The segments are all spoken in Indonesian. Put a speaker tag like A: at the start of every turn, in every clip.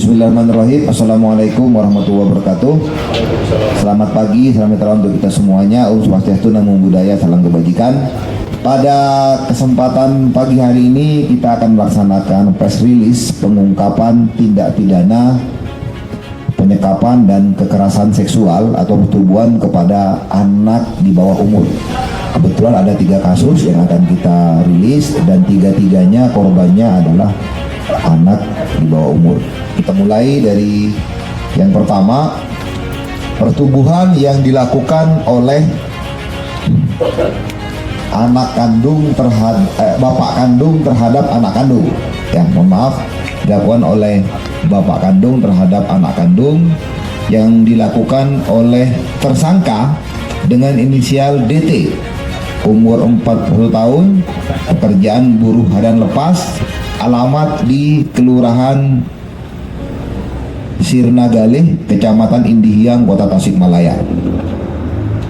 A: Bismillahirrahmanirrahim. Assalamualaikum warahmatullahi wabarakatuh. Selamat pagi, selamat malam untuk kita semuanya. Om Swastiastu, Namo Buddhaya, salam kebajikan. Pada kesempatan pagi hari ini kita akan melaksanakan press release pengungkapan tindak pidana penyekapan dan kekerasan seksual atau pertubuhan kepada anak di bawah umur. Kebetulan ada 3 kasus yang akan kita rilis dan 3-tiganya korbannya adalah anak di bawah umur. Kita mulai dari yang pertama, pertubuhan yang dilakukan oleh anak kandung terhadap bapak kandung terhadap anak kandung. Ya, mohon maaf, dilakukan oleh bapak kandung terhadap anak kandung yang dilakukan oleh tersangka dengan inisial DT, umur 40 tahun, pekerjaan buruh harian lepas, alamat di Kelurahan Sirna Galih, Kecamatan Indihiang, Kota Tasikmalaya.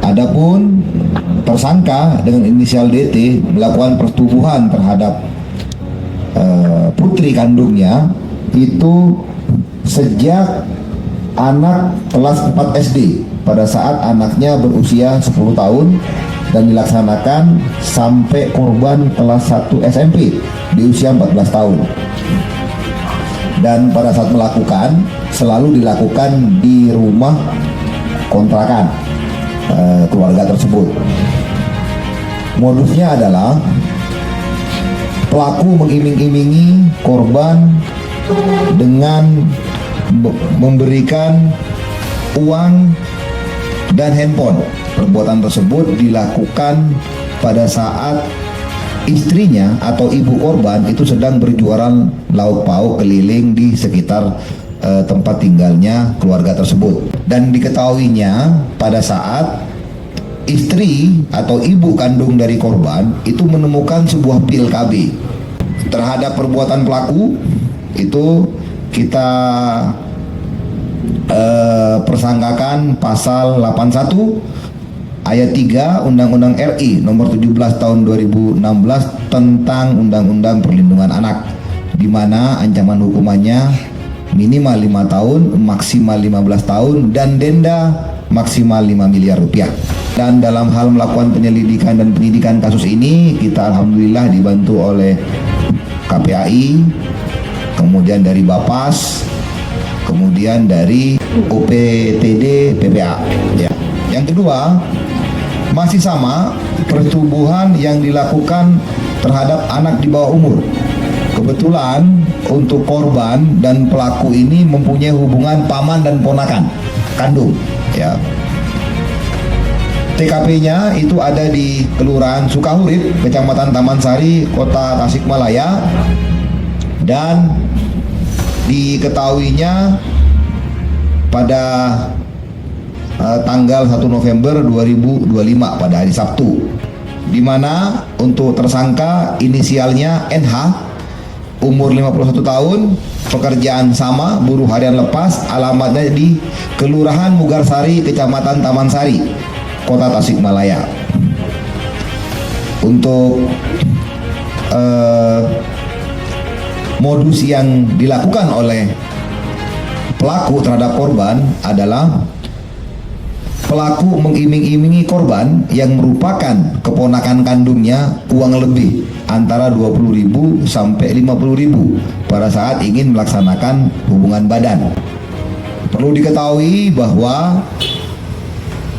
A: Adapun tersangka dengan inisial DT melakukan pertubuhan terhadap putri kandungnya itu sejak anak kelas 4 SD pada saat anaknya berusia 10 tahun dan dilaksanakan sampai korban kelas 1 SMP di usia 14 tahun. Dan pada saat melakukan selalu dilakukan di rumah kontrakan keluarga tersebut. Modusnya adalah pelaku mengiming-imingi korban dengan memberikan uang dan handphone. Perbuatan tersebut dilakukan pada saat istrinya atau ibu korban itu sedang berjualan lauk pauk keliling di sekitar tempat tinggalnya keluarga tersebut. Dan diketahuinya pada saat istri atau ibu kandung dari korban itu menemukan sebuah pil KB. Terhadap perbuatan pelaku itu kita persangkakan pasal 81 ayat 3 Undang-Undang RI nomor 17 tahun 2016 tentang Undang-Undang Perlindungan Anak, di mana ancaman hukumannya minimal 5 tahun, maksimal 15 tahun, dan denda maksimal 5 miliar rupiah. Dan dalam hal melakukan penyelidikan dan penyidikan kasus ini, kita alhamdulillah dibantu oleh KPAI, kemudian dari Bapas, kemudian dari OPTD PPA. Ya. Yang kedua, masih sama, pertubuhan yang dilakukan terhadap anak di bawah umur. Kebetulan untuk korban dan pelaku ini mempunyai hubungan paman dan ponakan kandung. Ya. TKP-nya itu ada di Kelurahan Sukahurip, Kecamatan Taman Sari, Kota Tasikmalaya, dan diketahuinya pada tanggal 1 November 2025 pada hari Sabtu, di mana untuk tersangka inisialnya NH, umur 51 tahun, pekerjaan sama, buruh harian lepas, alamatnya di Kelurahan Mugarsari, Kecamatan Taman Sari, Kota Tasikmalaya. Untuk modus yang dilakukan oleh pelaku terhadap korban adalah pelaku mengiming-imingi korban yang merupakan keponakan kandungnya uang lebih antara 20.000 sampai 50.000 pada saat ingin melaksanakan hubungan badan. Perlu diketahui bahwa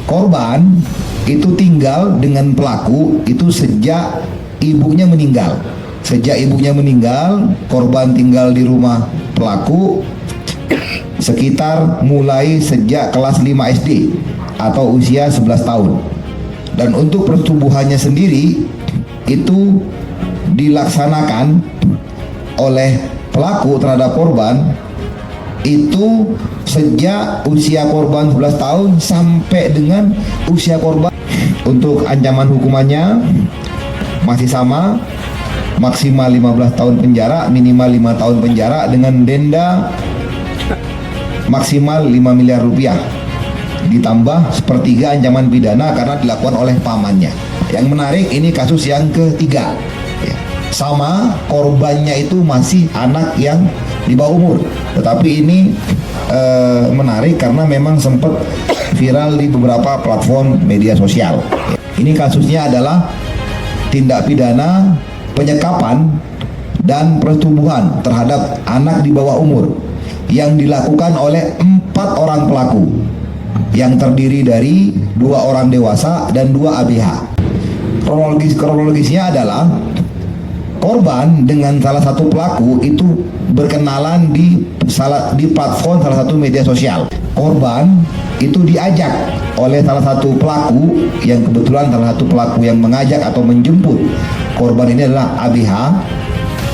A: korban itu tinggal dengan pelaku itu sejak ibunya meninggal. Sejak ibunya meninggal, korban tinggal di rumah pelaku sekitar mulai sejak kelas 5 SD atau usia 11 tahun. Dan untuk pertumbuhannya sendiri itu dilaksanakan oleh pelaku terhadap korban itu sejak usia korban 11 tahun sampai dengan usia korban. Untuk ancaman hukumannya masih sama, maksimal 15 tahun penjara, minimal 5 tahun penjara, dengan denda maksimal 5 miliar rupiah, ditambah sepertiga ancaman pidana karena dilakukan oleh pamannya. Yang menarik, ini kasus yang ketiga. Ya. sama korbannya itu masih anak yang di bawah umur. Tetapi ini menarik karena memang sempat viral di beberapa platform media sosial. Ini kasusnya adalah tindak pidana penyekapan dan persetubuhan terhadap anak di bawah umur yang dilakukan oleh 4 orang pelaku yang terdiri dari 2 orang dewasa dan 2 ABH. Kronologisnya adalah korban dengan salah satu pelaku itu berkenalan di platform salah satu media sosial. Korban itu diajak oleh salah satu pelaku yang kebetulan salah satu pelaku yang mengajak atau menjemput korban ini adalah ABH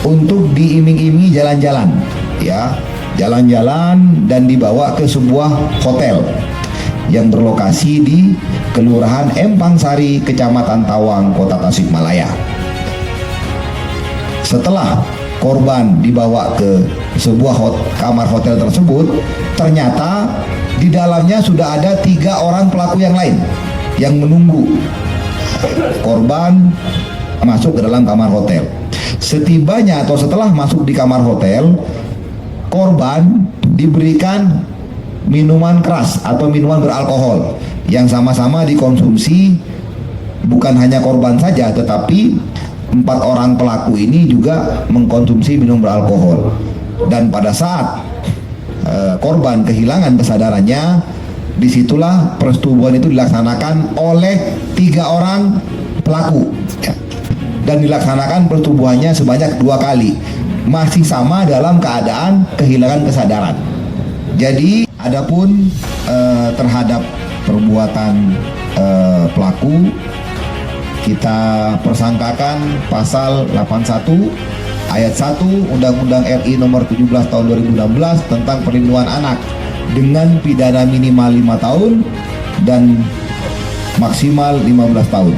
A: untuk diiming-imingi jalan-jalan, ya, jalan-jalan dan dibawa ke sebuah hotel yang berlokasi di Kelurahan Empang Sari, Kecamatan Tawang, Kota Tasikmalaya. Setelah korban dibawa ke sebuah kamar hotel tersebut, ternyata di dalamnya sudah ada 3 orang pelaku yang lain yang menunggu korban masuk ke dalam kamar hotel. Setibanya atau setelah masuk di kamar hotel, korban diberikan minuman keras atau minuman beralkohol yang sama-sama dikonsumsi bukan hanya korban saja, tetapi 4 orang pelaku ini juga mengkonsumsi minum beralkohol. Dan pada saat korban kehilangan kesadarannya, disitulah persetubuhan itu dilaksanakan oleh 3 orang pelaku, ya. Dan dilaksanakan persetubuhannya sebanyak 2 kali, masih sama dalam keadaan kehilangan kesadaran. Jadi adapun terhadap perbuatan pelaku, kita persangkakan pasal 81 ayat 1 Undang-Undang RI nomor 17 tahun 2016 tentang perlindungan anak dengan pidana minimal 5 tahun dan maksimal 15 tahun.